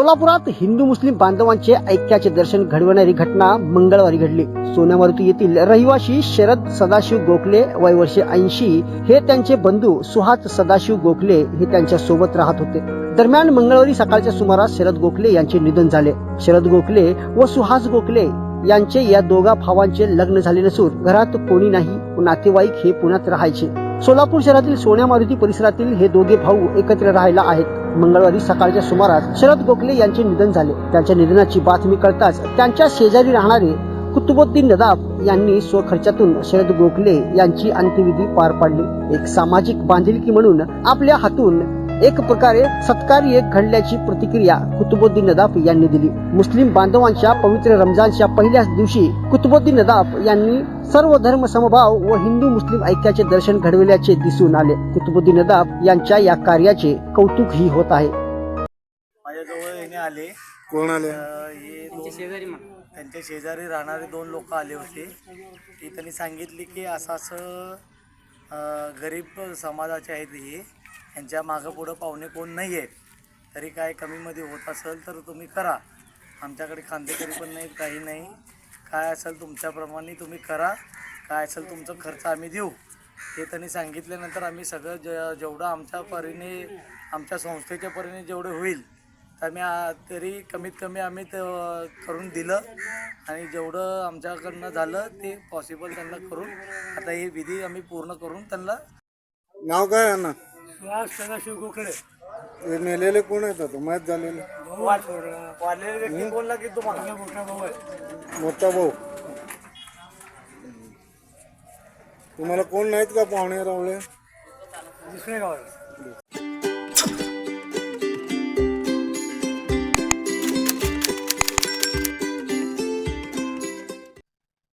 सोलापुरात हिंदू मुस्लिम बांधवांचे ऐक्याचे दर्शन घडवणारी घटना मंगळवारी घडली। सोन्या मारुती येथील रहिवासी शरद सदाशिव गोखले वय वर्षे 80 हे त्यांचे बंधू सुहास सदाशिव गोखले हे त्यांच्या सोबत राहत होते। दरम्यान मंगळवारी सकाळच्या सुमारास शरद गोखले यांचे निधन झाले। शरद गोखले व सुहास गोखले यांचे या दोघा भावांचे लग्न झाले नसून घरात कोणी नाही व नातेवाईक हे पुण्यात राहायचे। सोलापूर शहरातील सोन्या मारुती परिसरातील हे दोघे भाऊ एकत्र राहायला आहेत। मंगळवारी सकाळच्या सुमारास शरद गोखले यांचे निधन झाले। त्यांच्या निधनाची बातमी कळताच त्यांच्या शेजारी राहणारे कुतुबुद्दीन नदाफ यांनी स्वखर्चातून शरद गोखले यांची अंत्यविधी पार पाडली। एक सामाजिक बांधिलकी म्हणून आपल्या हातून एक प्रकारे सत्कार्य घडल्याची प्रतिक्रिया कुतुबुद्दीन नदाफ यांनी दिली। मुस्लिम बांधवांच्या पवित्र रमजानच्या पहिल्याच दिवशी कुतुबुद्दीन नदाफ यांनी सर्व धर्म समभाव व हिंदू मुस्लिम ऐक्याचे दर्शन घडविल्याचे दिसून आले। कुतुबुद्दीन नदाफ यांच्या या कार्याचे कौतुकही होत आहे। माझ्याजवळ येणे आले। कोण आले? त्यांच्या शेजारी राहणारे 2 लोक आले होते। ती त्यांनी सांगितले की असं गरीब समाजाचे आहेत हे, यांच्या मागं पुढं पाहुणे कोण नाही आहेत, तरी काय कमीमध्ये होत असेल तर तुम्ही करा, आमच्याकडे खांदेकरी पण नाही काही नाही, काय असेल तुमच्याप्रमाणे तुम्ही करा, काय असेल तुमचा खर्च आम्ही देऊ, हे त्यांनी सांगितल्यानंतर आम्ही सगळं जेवढं आमच्या परीने आमच्या संस्थेच्या परीने जेवढे होईल तर तरी कमीत कमी आम्ही करून दिलं आणि जेवढं आमच्याकडनं झालं ते पॉसिबल त्यांना करून आता हे विधी आम्ही पूर्ण करून त्यांना। नाव काय आहे ना? सुहास सदाशिव गोखले। हे मेलेले कोण आहेत आता? माहीत झालेले वारलेले व्यक्ती बोलला की तुम्हाला मोठा भाऊ आहे। मोठा भाऊ। तुम्हाला कोण नाहीत का पाहुणे रावळे? दुसऱ्या गावाला